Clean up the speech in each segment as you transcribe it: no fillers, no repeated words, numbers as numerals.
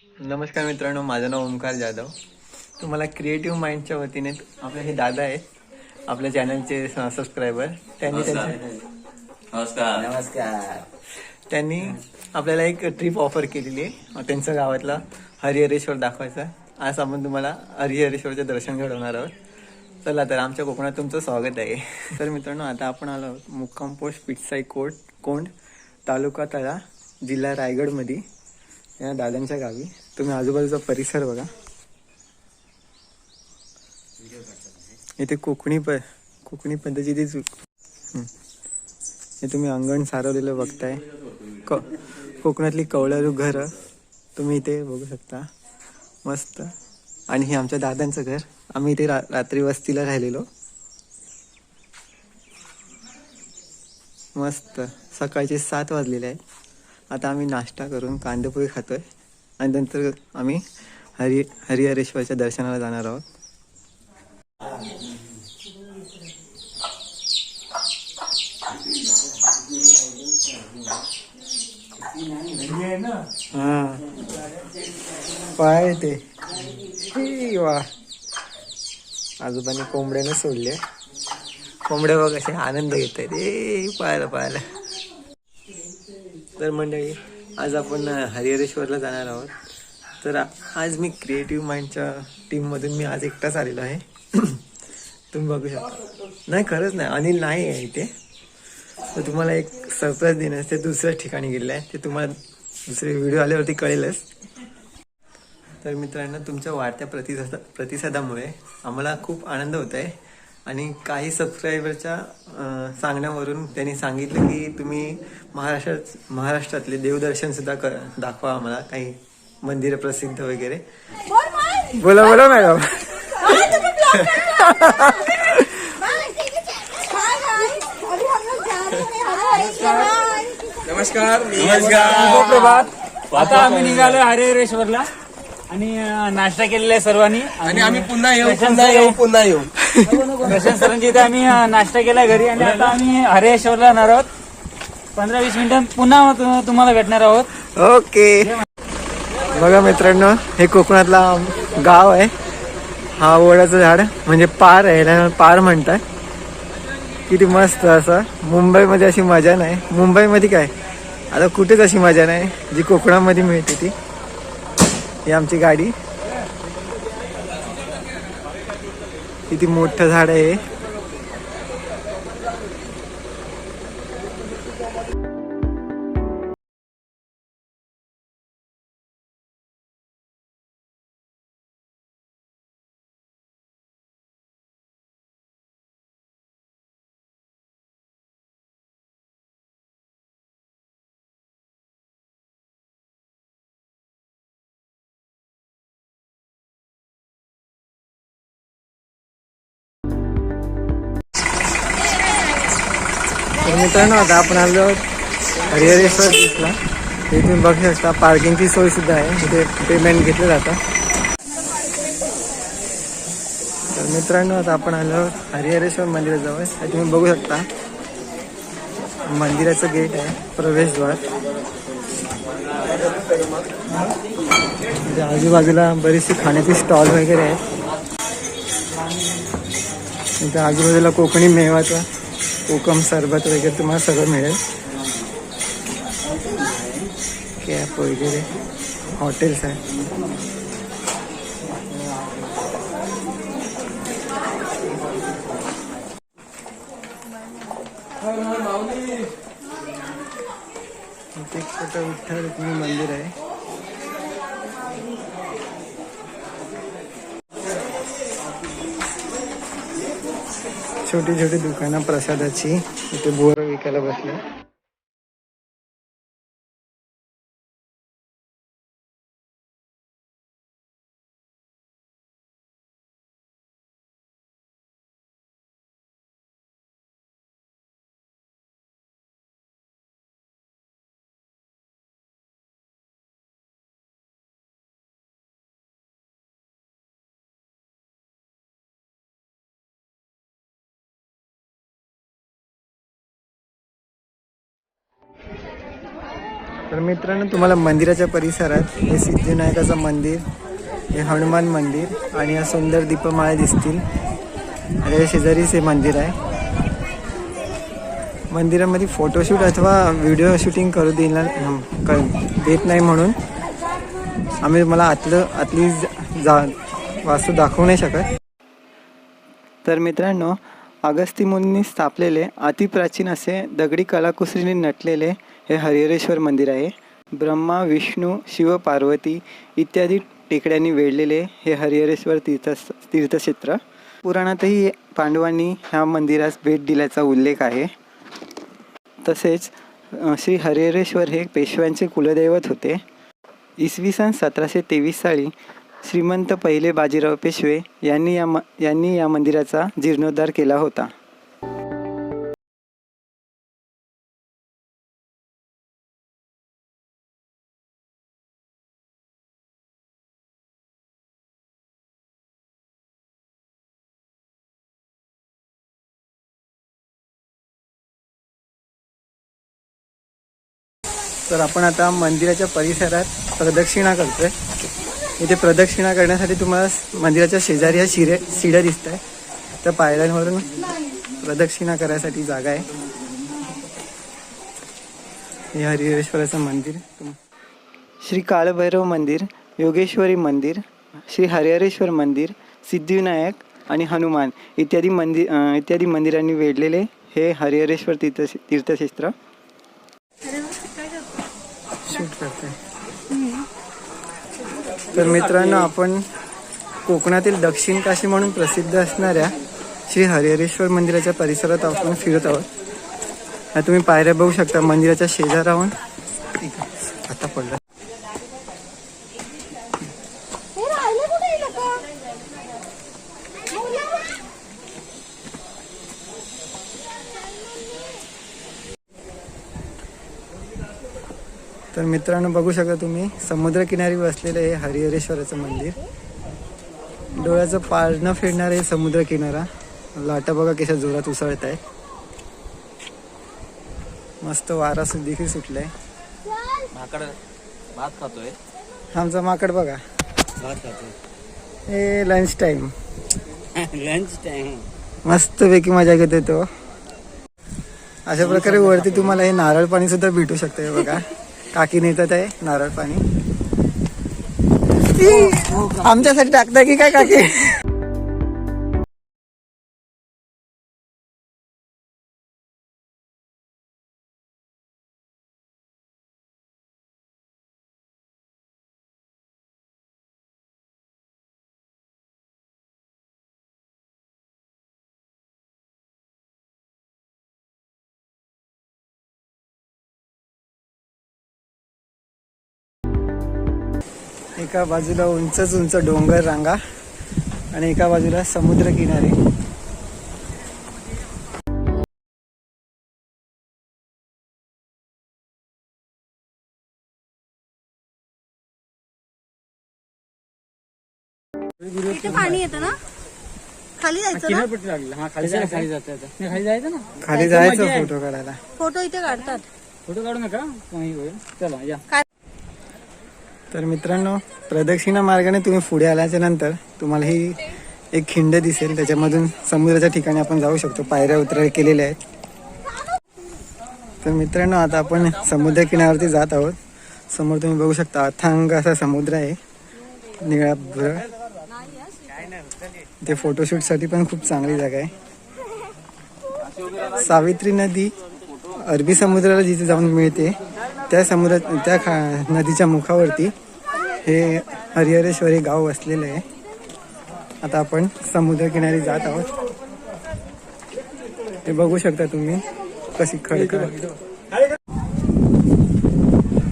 नमस्कार मित्रांनो, माझं नाव ओमकार जाधव. तुम्हाला क्रिएटिव्ह माइंडच्या वतीने आपले हे दादा आहेत, आपल्या चॅनलचे सबस्क्रायबर. नमस्कार. त्यांनी आपल्याला एक ट्रिप ऑफर केलेली आहे, त्यांच्या गावातला हरिहरेश्वर दाखवायचा. आज आपण तुम्हाला हरिहरेश्वरचे दर्शन घडवणार आहोत. चला तर, आमच्या कोकणात तुमचं स्वागत आहे. तर मित्रांनो, आता आपण आलो आहोत मुक्काम पोस्ट पिटसाई कोंड, तालुका तळा, जिल्हा रायगडमध्ये या दादांच्या गावी. तुम्ही आजूबाजूचा परिसर बघा. इथे कोकणी पद्धतीची हे तुम्ही अंगण सारवलेलं बघताय. कोकणातली कौलारू घरं तुम्ही इथे बघू शकता, मस्त. आणि हे आमच्या दादांचं घर. आम्ही इथे रात्री वस्तीला राहिलेलो. मस्त. सकाळचे 7 वाजलेले आहेत. आता आम्ही नाश्ता करून कांदेपोळी खातोय आणि नंतर आम्ही हरिहरेश्वरच्या दर्शनाला जाणार आहोत. हा, पाय ते वा. आजोबांनी कोंबड्याने सोडले. कोंबड्या बघ असे आनंद घेत आहेत पाहायला. तर मंडळी, आज आपण हरिहरेश्वरला जाणार आहोत. तर आज मी क्रिएटिव्ह माइंडच्या टीममधून मी आज एकटाच आलेलो आहे. तुम्ही बघू शकता. नाही, खरंच नाही, अनिल नाही आहे इथे. तर तुम्हाला एक सरप्राईज देण्यास ते दुसऱ्याच ठिकाणी गेलेलं आहे. ते तुम्हाला दुसरे व्हिडिओ आल्यावरती कळेलच. तर मित्रांनो, तुमच्या वाढत्या प्रतिसादामुळे आम्हाला खूप आनंद होत आहे. आणि काही सबस्क्रायबरच्या सांगण्यावरून त्यांनी सांगितलं की तुम्ही महाराष्ट्रातले देवदर्शन सुद्धा दाखवा आम्हाला, काही मंदिरं प्रसिद्ध वगैरे. बोला मॅडम. नमस्कार. प्रभात. आता आम्ही निघालो हरिहरेश्वरला आणि नाश्ता केलेला आहे सर्वांनी. आणि आम्ही पुन्हा येऊ. प्रशांत सरांच्या इथे आम्ही नाश्ता केला घरी आणि आता आम्ही हरिहरेश्वरला जाणार आहोत. 15-20 मिनिटांत पुन्हा तुम्हाला भेटणार आहोत. ओके. बघा मित्रांनो, हे कोकणातला गाव आहे. हा वडाचं झाड म्हणजे पार आहे, याला पार म्हणतात. किती मस्त. असं मुंबईमध्ये अशी मजा नाही. मुंबईमध्ये काय आता कुठेच अशी मजा नाही जी कोकणामध्ये मिळते ती. ही आमची गाडी. किती मोठं झाड आहे. मित्रांनो, आता आपण आलो हरिहरेश्वर बीचला. हे तुम्ही बघू शकता, पार्किंगची सोय सुद्धा आहे. इथे पेमेंट घेतलं जातं. तर मित्रांनो, आता आपण आलो हरिहरेश्वर मंदिराजवळ. हे तुम्ही बघू शकता, मंदिराचं गेट आहे, प्रवेशद्वार. आजूबाजूला बरीचशी खाण्याची स्टॉल वगैरे आहेत. इथे आजूबाजूला कोकणी मेवाचं कोकम सरबत वगैरे तुम्हाला सगळं मिळेल. कॅप वगैरे हॉटेल्स आहे. इथे एक छोटं विठ्ठल रुक्मिणी मंदिर आहे. छोटी छोटी दुकानं प्रसादाची. इथे बोर विकायला बसले. तर मित्रांनो, तुम्हाला मंदिराच्या परिसरात हे सिद्धिविनायकाचं मंदिर, हे हनुमान मंदिर आणि या सुंदर दीपमाळा दिसतील. आणि शेजारीच हे मंदिर आहे. मंदिरामध्ये फोटोशूट अथवा व्हिडिओ शूटिंग करू देत नाही म्हणून आम्ही मला आतली वास्तू दाखवू नाही शकत. तर मित्रांनो, अगस्ती मुनींनी स्थापलेले अतिप्राचीन असे दगडी कलाकुसरीने नटलेले हे हरिहरेश्वर मंदिर आहे. ब्रह्मा, विष्णू, शिव, पार्वती इत्यादी टेकड्यांनी वेढलेले हे हरिहरेश्वर तीर्थक्षेत्र. पुराणातही पांडवांनी ह्या मंदिरास भेट दिल्याचा उल्लेख आहे. तसेच श्री हरिहरेश्वर हे पेशव्यांचे कुलदैवत होते. इसवी सन 1723 साली श्रीमंत पहिले बाजीराव पेशवे यांनी या मंदिराचा जीर्णोद्धार केला होता. तर आपण आता मंदिराच्या परिसरात प्रदक्षिणा करतोय. इथे प्रदक्षिणा करण्यासाठी तुम्हाला मंदिराच्या शेजारी ह्या शिड्या दिसत आहे. त्या पायऱ्यांवरून प्रदक्षिणा करायसाठी जागा आहे. हे हरिहरेश्वराचं मंदिर. श्री काळभैरव मंदिर, योगेश्वरी मंदिर, श्री हरिहरेश्वर मंदिर, सिद्धिविनायक आणि हनुमान इत्यादी मंदिरांनी वेढलेले हे हरिहरेश्वर तीर्थक्षेत्र. शूट करते. तर मित्रांनो, आपण कोकणातील दक्षिण काशी म्हणून प्रसिद्ध असणाऱ्या श्री हरिहरेश्वर मंदिराच्या परिसरात आपण फिरत आहोत. तुम्ही पायऱ्या बघू शकता. मंदिराच्या शेजाराहून आता पडला. तर मित्रांनो, बघू शकता तुम्ही समुद्रकिनारी बसलेलं हे हरिहरेश्वराचं मंदिर. डोळ्याचं पारणं फिरणार आहे समुद्रकिनारा. लाटा बघा कशा जोरात उसळत आहे. मस्त वारा देखील सुटलाय. माकड भात खातोय. आमचा माकड बघा भात खातोय. हे लंच टाइम मस्त पैकी मजा घेतोय तो. अशा प्रकारे वरती तुम्हाला हे नारळ पाणी सुद्धा भेटू शकतं. बघा, काकी नेतात आहे नारळ पाणी. आमच्यासाठी टाकताय की काय काकी? एका बाजूला उंच डोंगर रांगा आणि एका बाजूला समुद्र किनारे. पाणी येतं ना, खाली जायचं ना. खाली जायचं ना. खाली जायचं फोटो काढायला. फोटो इथे काढतात. फोटो काढू नका. चला या. तर मित्रांनो, प्रदक्षिणा मार्गाने तुम्ही पुढे आल्याच्या नंतर तुम्हाला ही एक खिंड दिसेल. त्याच्यामधून समुद्राच्या ठिकाणी आपण जाऊ शकतो. पायऱ्या उतरायला केलेल्या आहेत. तर मित्रांनो, आता आपण समुद्र किनाऱ्यावरती जात आहोत. समोर तुम्ही बघू शकता अथांग असा समुद्र आहे, निळा भुरळ. ते फोटोशूटसाठी पण खूप चांगली जागा आहे. सावित्री नदी अरबी समुद्राला जिथे जाऊन मिळते त्या नदीच्या मुखावरती हे हरिहरेश्वर हे गाव वसलेलं आहे. आता आपण समुद्रकिनारी जात आहोत. हे बघू शकता तुम्ही कशी खडखड.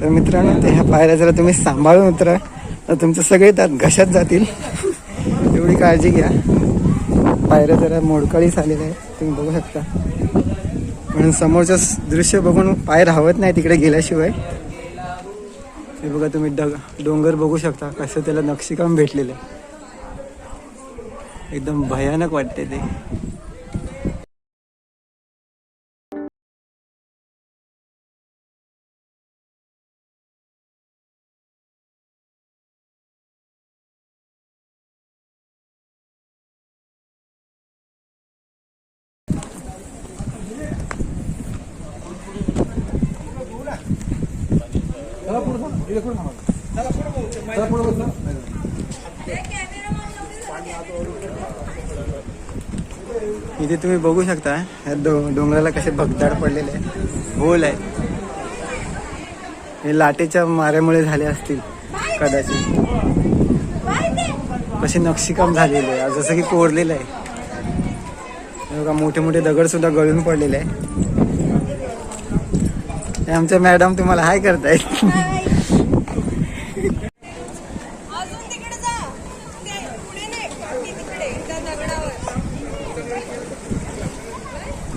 तर मित्रांनो, ते ह्या पायऱ्या जरा तुम्ही सांभाळून उतरा, तर तुमचं सगळे त्यात घशात जातील. एवढी काळजी घ्या. पायऱ्या जरा मोडकळीस आलेल्या आहेत, तुम्ही बघू शकता. म्हणून समोरचं दृश्य बघून पाय राहत नाही तिकडे गेल्याशिवाय. हे बघा तुम्ही डोंगर बघू शकता कसं त्याला नक्षीकाम भेटलेलं आहे. एकदम भयानक वाटते ते. इथे तुम्ही बघू शकता ह्या डोंगराला कसे भगदाड पडलेले आहे, होल आहे. हे लाटेच्या माऱ्यामुळे झाले असतील कदाचित. कसे नक्षीकाम झालेले आहे, जसं की कोरलेलं आहे. हे बघा मोठे मोठे दगड सुद्धा गळून पडलेले आहे. हे आमच्या मॅडम तुम्हाला हाय करतायत. अजून तिकडे जा. पुढे नाही, तिकडे त्या दगडावर.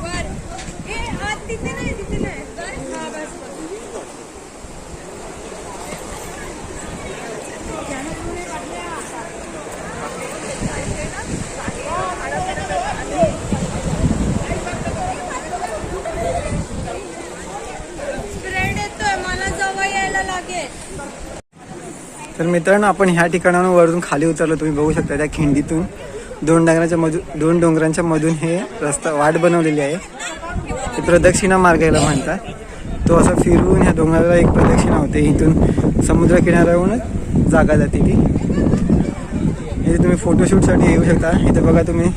वर. हे आत तिथे नाही, तिथे नाही. हा बस. स्प्रेड येतोय, मला जवळ यायला लागेल. तर मित्रांनो, आपण ह्या ठिकाणावरून वरून खाली उतरलो. तुम्ही बघू शकता त्या खिंडीतून दोन डोंगरांच्या मधून हे रस्ता वाट बनवलेली आहे. ते प्रदक्षिणा मार्ग याला म्हणतात. तो असा फिरून ह्या डोंगराला एक प्रदक्षिणा होते. इथून समुद्र किनाऱ्यावरूनच जागा जाते ती. इथे तुम्ही फोटोशूटसाठी येऊ शकता. इथे बघा, तुम्ही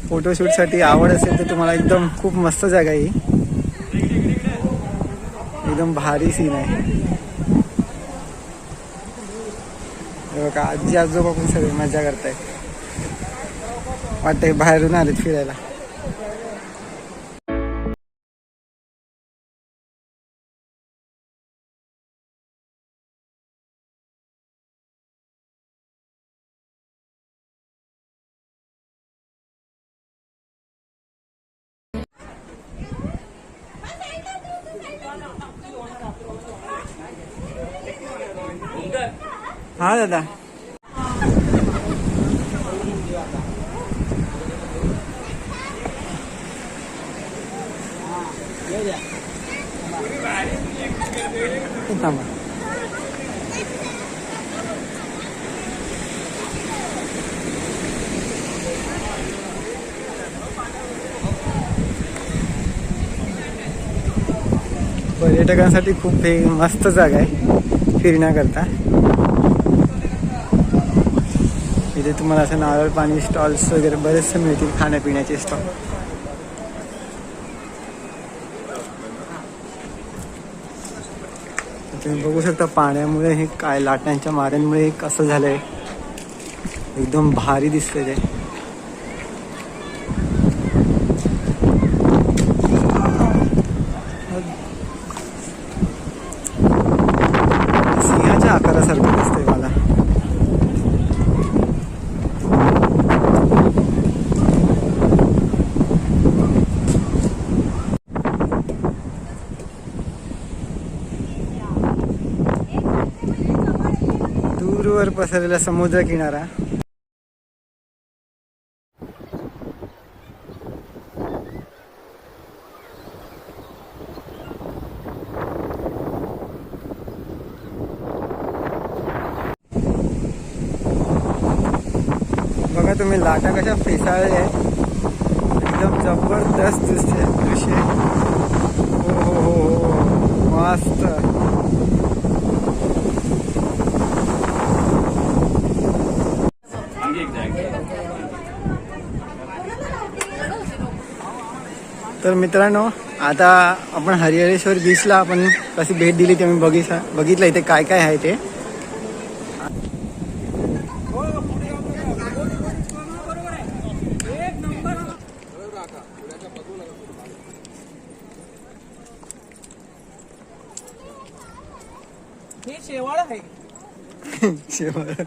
फोटोशूटसाठी आवड असेल तर तुम्हाला एकदम खूप मस्त जागा आहे. एकदम भारी सीन आहे. बघा, आजी आजोबा पण सगळे मजा करतायत. वाटतंय बाहेरून आलेत फिरायला. हा दादा, थांबा. पर्यटकांसाठी खूप हे मस्त जागा आहे फिरण्याकरता. इथे तुम्हाला असं नारळ पाणी स्टॉल्स वगैरे बरेचसे मिळतील, खाण्यापिण्याचे स्टॉल. तुम्ही बघू शकता पाण्यामुळे हे काय लाटांच्या माऱ्यांमुळे हे कसं झालंय. एकदम भारी दिसतंय ते. सिंहाच्या आकारासारखं दिसतंय मला. दूरवर पसरलेला समुद्र किनारा. बघा तुम्ही लाटा कशा फेसाळल्या आहेत. एकदम जबरदस्त दिसते दृश्य. हो, मस्त. तर मित्रांनो, आता आपण हरिहरेश्वर बीचला आपण कशी भेट दिली ते मी बघितलं इथे काय काय आहे ते. शेवाळ आहे. शेवाळ.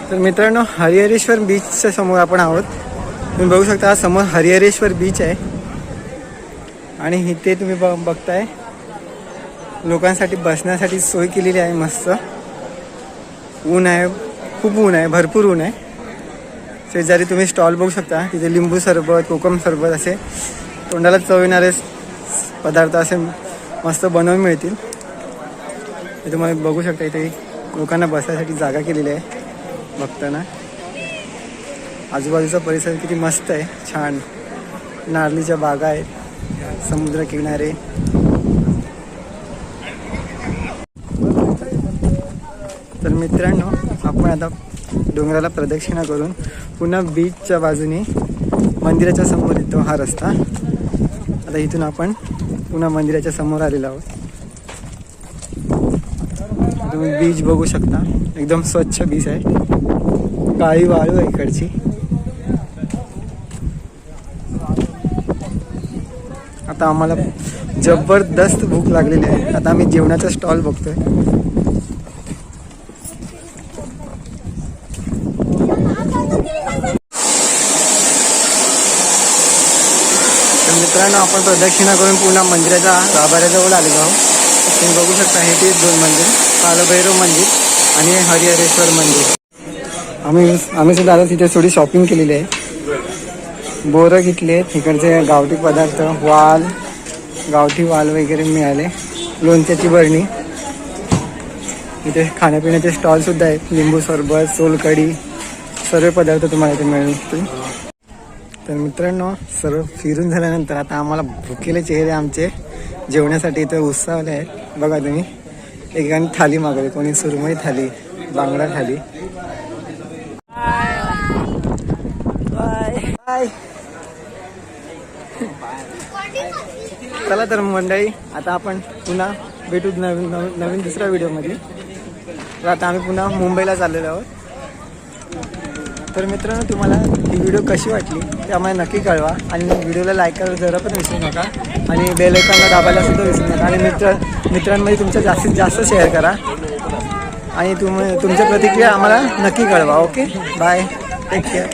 तर मित्रांनो, हरिहरेश्वर बीचच्या समोर आपण आहोत. तुम्ही बघू शकता, हा समोर हरिहरेश्वर बीच आहे. आणि इथे तुम्ही बघताय लोकांसाठी बसण्यासाठी सोय केलेली आहे मस्त. ऊन आहे, खूप ऊन आहे, भरपूर ऊन आहे. शेजारी तुम्ही स्टॉल बघू शकता. तिथे लिंबू सरबत, कोकम सरबत असे तोंडाला चव येणारे पदार्थ असे मस्त बनवून मिळतील. हे तुम्हाला बघू शकता इथे लोकांना बसायसाठी जागा केलेली आहे बघताना. आजूबाजूचा परिसर किती मस्त आहे, छान. नारळीच्या बागा आहेत, समुद्र किनारे. तर मित्रांनो, आपण आता डोंगराला प्रदक्षिणा करून पुन्हा बीचच्या बाजूने मंदिराच्या समोर येतो हा रस्ता. आता इथून आपण पुन्हा मंदिराच्या समोर आलेलो आहोत. तुम्ही बीच बघू शकता, एकदम स्वच्छ बीच आहे, काळी वाळू आहे इकडची. आता आम्हाला जबरदस्त भूक लागलेली आहे. आता आम्ही जेवणाचा स्टॉल बघतोय. तर मित्रांनो, आपण प्रदक्षिणा करून पुन्हा मंदिराच्या गाभाऱ्याजवळ आलेलो आहोत. तुम्ही बघू शकता हे ते 2 मंदिर, कालभैरव मंदिर आणि हरिहरेश्वर मंदिर. आम्ही सुद्धा आता तिथे थोडी शॉपिंग केलेली आहे. बोरं घेतली आहेत, इकडचे गावठी पदार्थ, गावठी वाल वगैरे मिळाले, लोणच्याची बरणी. इथे खाण्यापिण्याचे स्टॉल सुद्धा आहेत, लिंबू सरबत, सोलकढी, सर्व पदार्थ तुम्हाला इथे मिळतील. तर मित्रांनो, सर्व फिरून झाल्यानंतर आता आम्हाला भुकेले चेहरे आमचे जेवण्यासाठी इथे उत्साहले आहेत. बघा तुम्ही, एकाने थाली मागवली, कोणी सुरमई थाली, बांगडा थाली. बाय. चला तर मंडळी, आता आपण पुन्हा भेटू नवीन दुसऱ्या व्हिडिओमध्ये. तर आता आम्ही पुन्हा मुंबईला चाललेलो आहोत. तर मित्रांनो, तुम्हाला ही व्हिडिओ कशी वाटली ते आम्हाला नक्की कळवा. आणि व्हिडिओला लाईक करायला जरा पण विसरू नका. आणि बेल आयकॉनला दाबायला सुद्धा विसरू नका. आणि मित्रांमध्ये तुमच्या जास्तीत जास्त शेअर करा. आणि तुमच्या प्रतिक्रिया आम्हाला नक्की कळवा. Okay, bye, take care.